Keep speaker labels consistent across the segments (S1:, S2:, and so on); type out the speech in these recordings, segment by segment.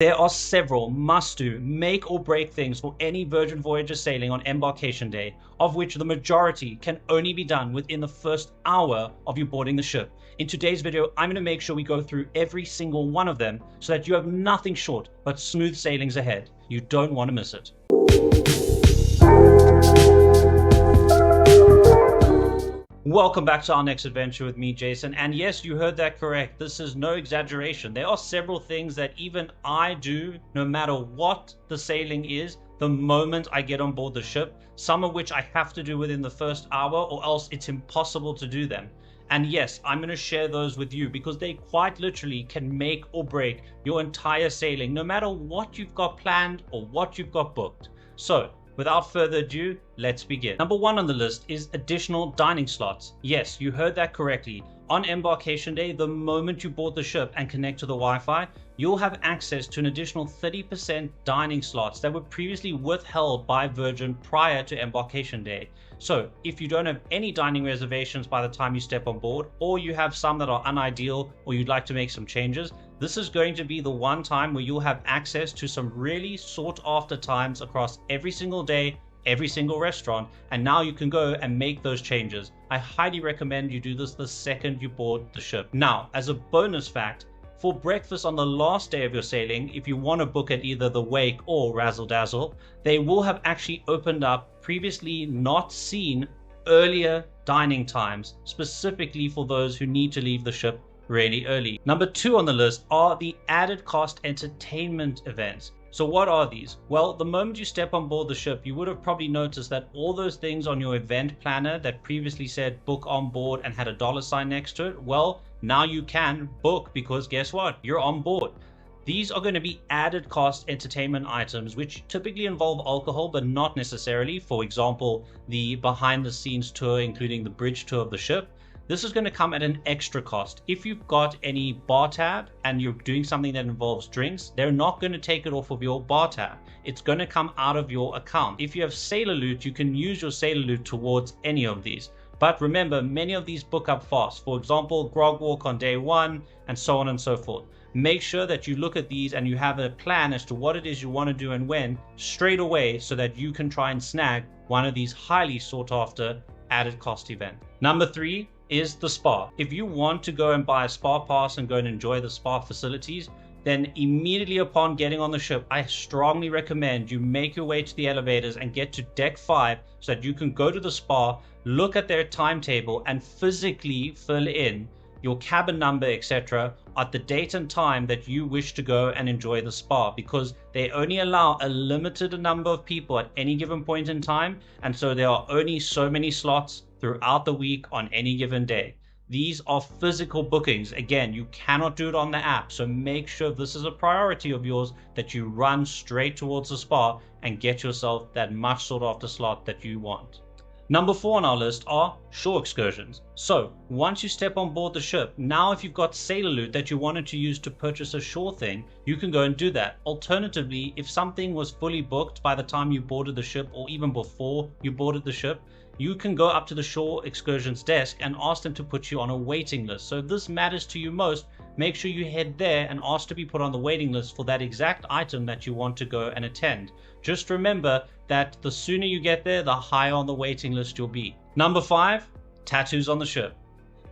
S1: There are several must-do, make or break things for any Virgin Voyages sailing on Embarkation Day, of which the majority can only be done within the first hour of you boarding the ship. In today's video, I'm going to make sure we go through every single one of them so that you have nothing short but smooth sailings ahead. You don't want to miss it. Welcome back to our next adventure with me, Jason. And yes, you heard that correct. This is no exaggeration. There are several things that even I do, no matter what the sailing is, the moment I get on board the ship, some of which I have to do within the first hour or else it's impossible to do them. And yes, I'm going to share those with you because they quite literally can make or break your entire sailing, no matter what you've got planned or what you've got booked. So, without further ado, let's begin. Number one on the list is additional dining slots. Yes, you heard that correctly. On Embarkation Day, the moment you board the ship and connect to the Wi-Fi, you'll have access to an additional 30% dining slots that were previously withheld by Virgin prior to Embarkation Day. So if you don't have any dining reservations by the time you step on board, or you have some that are unideal, or you'd like to make some changes, this is going to be the one time where you'll have access to some really sought after times across every single day, every single restaurant, and now you can go and make those changes. I highly recommend you do this the second you board the ship. Now, as a bonus fact, for breakfast on the last day of your sailing, if you want to book at either the Wake or Razzle Dazzle, they will have actually opened up previously not seen earlier dining times, specifically for those who need to leave the ship really early. Number two on the list are the added cost entertainment events. So what are these? Well, the moment you step on board the ship, you would have probably noticed that all those things on your event planner that previously said book on board and had a dollar sign next to it, well, now you can book because guess what? You're on board. These are going to be added cost entertainment items, which typically involve alcohol, but not necessarily. For example, the behind the scenes tour, including the bridge tour of the ship. This is going to come at an extra cost. If you've got any bar tab and you're doing something that involves drinks, they're not going to take it off of your bar tab. It's going to come out of your account. If you have sailor loot, you can use your sailor loot towards any of these. But remember, many of these book up fast. For example, grog walk on day one, and so on and so forth. Make sure that you look at these and you have a plan as to what it is you want to do and when straight away so that you can try and snag one of these highly sought after added cost events. Number three is the spa. If you want to go and buy a spa pass and go and enjoy the spa facilities, then immediately upon getting on the ship, I strongly recommend you make your way to the elevators and get to deck 5 so that you can go to the spa, look at their timetable and physically fill in your cabin number, etc. at the date and time that you wish to go and enjoy the spa, because they only allow a limited number of people at any given point in time, and so there are only so many slots throughout the week on any given day. These are physical bookings. Again, you cannot do it on the app, so make sure this is a priority of yours, that you run straight towards the spa and get yourself that much sought after slot that you want. Number 4 on our list are shore excursions. So once you step on board the ship, now if you've got sailor loot that you wanted to use to purchase a shore thing, you can go and do that. Alternatively, if something was fully booked by the time you boarded the ship or even before you boarded the ship, you can go up to the shore excursions desk and ask them to put you on a waiting list. So if this matters to you most, make sure you head there and ask to be put on the waiting list for that exact item that you want to go and attend. Just remember that the sooner you get there, the higher on the waiting list you'll be. Number 5, tattoos on the ship.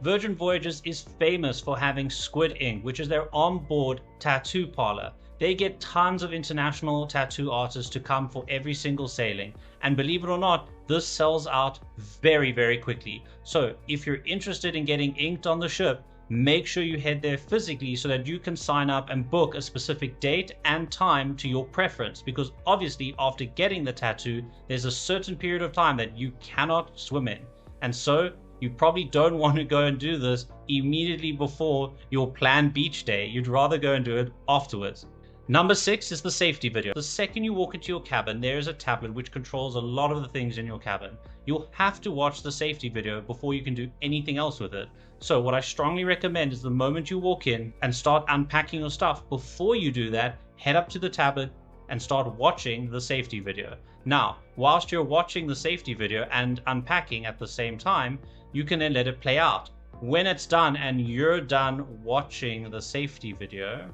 S1: Virgin Voyages is famous for having Squid Ink, which is their onboard tattoo parlor. They get tons of international tattoo artists to come for every single sailing. And believe it or not, this sells out very, very quickly. So if you're interested in getting inked on the ship, make sure you head there physically so that you can sign up and book a specific date and time to your preference. Because obviously after getting the tattoo, there's a certain period of time that you cannot swim in. And so you probably don't want to go and do this immediately before your planned beach day. You'd rather go and do it afterwards. Number 6 is the safety video. The second you walk into your cabin, there is a tablet which controls a lot of the things in your cabin. You'll have to watch the safety video before you can do anything else with it. So what I strongly recommend is the moment you walk in and start unpacking your stuff, before you do that, head up to the tablet and start watching the safety video. Now, whilst you're watching the safety video and unpacking at the same time, you can then let it play out. When it's done and you're done watching the safety video,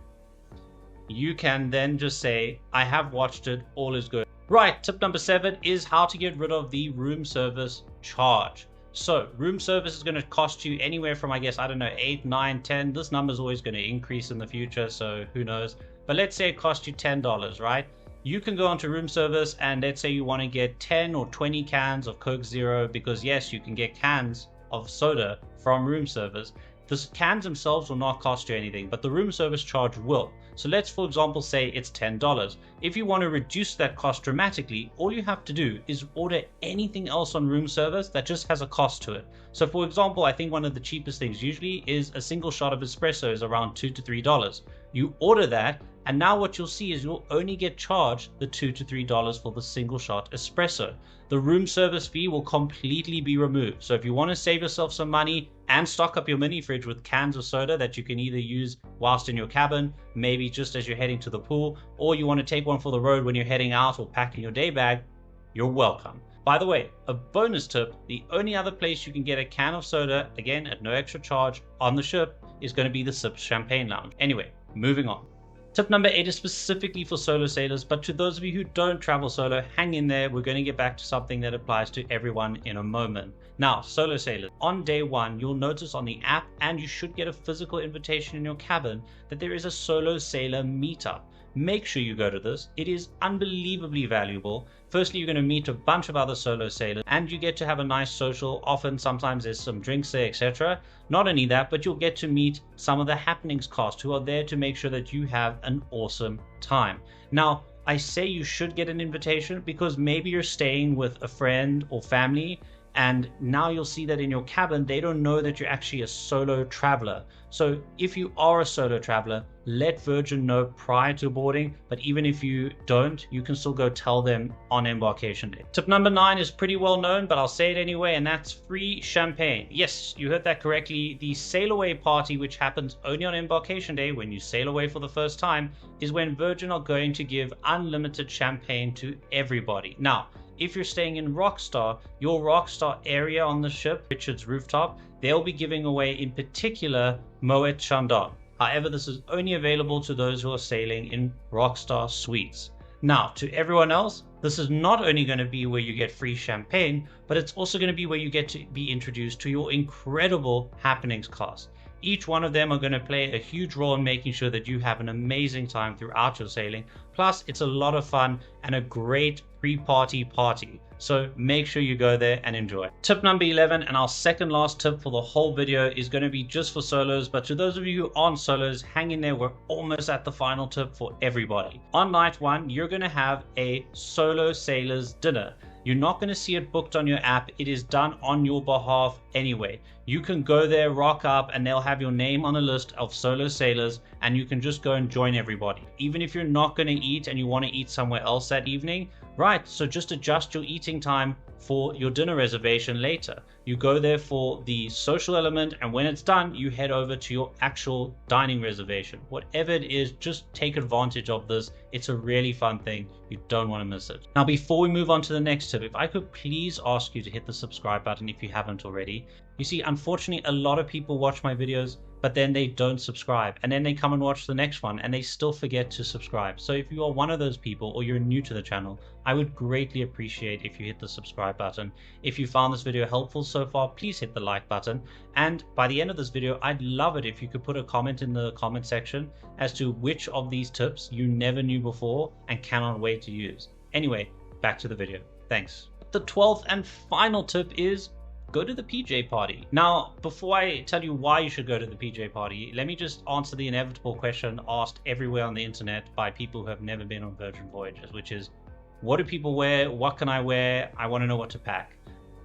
S1: you can then just say, I have watched it, all is good. Right, tip number 7 is how to get rid of the room service charge. So room service is going to cost you anywhere from, I guess, I don't know, 8, 9, 10. This number is always going to increase in the future, so who knows. But let's say it costs you $10, right? You can go onto room service and let's say you want to get 10 or 20 cans of Coke Zero, because yes, you can get cans of soda from room service. The cans themselves will not cost you anything, but the room service charge will. So let's, for example, say it's $10. If you want to reduce that cost dramatically, all you have to do is order anything else on room service that just has a cost to it. So for example, I think one of the cheapest things usually is a single shot of espresso is around $2 to $3. You order that, and now what you'll see is you'll only get charged the $2 to $3 for the single shot espresso. The room service fee will completely be removed. So if you want to save yourself some money and stock up your mini fridge with cans of soda that you can either use whilst in your cabin, maybe just as you're heading to the pool, or you want to take one for the road when you're heading out or packing your day bag, you're welcome. By the way, a bonus tip, the only other place you can get a can of soda, again at no extra charge, on the ship is going to be the Sips Champagne Lounge. Anyway, moving on. Tip number 8 is specifically for solo sailors, but to those of you who don't travel solo, hang in there. We're going to get back to something that applies to everyone in a moment. Now, solo sailors, on day 1, you'll notice on the app, and you should get a physical invitation in your cabin, that there is a solo sailor meetup. Make sure you go to this. It is unbelievably valuable. Firstly, you're going to meet a bunch of other solo sailors and you get to have a nice social. Often, sometimes there's some drinks there, etc. Not only that, but you'll get to meet some of the happenings cast who are there to make sure that you have an awesome time. Now, I say you should get an invitation because maybe you're staying with a friend or family, and now you'll see that in your cabin, they don't know that you're actually a solo traveler. So if you are a solo traveler, let Virgin know prior to boarding, but even if you don't, you can still go tell them on embarkation day. Tip number 9 is pretty well known, but I'll say it anyway, and that's free champagne. Yes, you heard that correctly. The sail away party, which happens only on embarkation day when you sail away for the first time, is when Virgin are going to give unlimited champagne to everybody. Now, if you're staying in Rockstar, your Rockstar area on the ship, Richard's rooftop, they'll be giving away in particular Moet Chandon. However, this is only available to those who are sailing in Rockstar suites. Now, to everyone else, this is not only going to be where you get free champagne, but it's also going to be where you get to be introduced to your incredible happenings cast. Each one of them are going to play a huge role in making sure that you have an amazing time throughout your sailing. Plus, it's a lot of fun and a great pre-party party. So make sure you go there and enjoy. Tip number 11, and our second last tip for the whole video, is going to be just for solos. But to those of you who aren't solos, hang in there. We're almost at the final tip for everybody. On night 1, you're going to have a solo sailors dinner. You're not going to see it booked on your app. It is done on your behalf anyway. You can go there, rock up, and they'll have your name on a list of solo sailors, and you can just go and join everybody. Even if you're not going to eat and you want to eat somewhere else that evening, right, so just adjust your eating time for your dinner reservation later. You go there for the social element, and when it's done, you head over to your actual dining reservation. Whatever it is, just take advantage of this. It's a really fun thing. You don't want to miss it. Now, before we move on to the next tip, if I could please ask you to hit the subscribe button if you haven't already. You see, unfortunately, a lot of people watch my videos, but then they don't subscribe, and then they come and watch the next one and they still forget to subscribe. So if you are one of those people or you're new to the channel, I would greatly appreciate if you hit the subscribe button. If you found this video helpful so far, please hit the like button, and by the end of this video, I'd love it if you could put a comment in the comment section as to which of these tips you never knew before and cannot wait to use. Anyway, back to the video. Thanks. The 12th and final tip is go to the PJ party. Now, before I tell you why you should go to the PJ party, let me just answer the inevitable question asked everywhere on the internet by people who have never been on Virgin Voyages, which is, what do people wear? What can I wear? I want to know what to pack.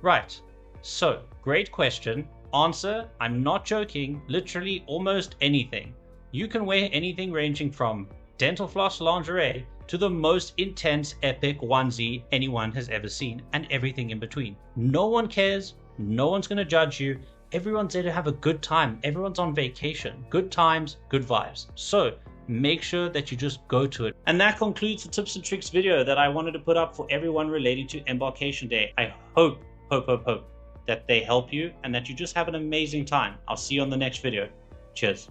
S1: Right. So, great question. Answer, I'm not joking, literally almost anything. You can wear anything ranging from dental floss lingerie to the most intense epic onesie anyone has ever seen, and everything in between. No one cares. No one's going to judge you. Everyone's there to have a good time. Everyone's on vacation. Good times, good vibes. So make sure that you just go to it. And that concludes the tips and tricks video that I wanted to put up for everyone relating to Embarkation Day. I hope that they help you and that you just have an amazing time. I'll see you on the next video. Cheers.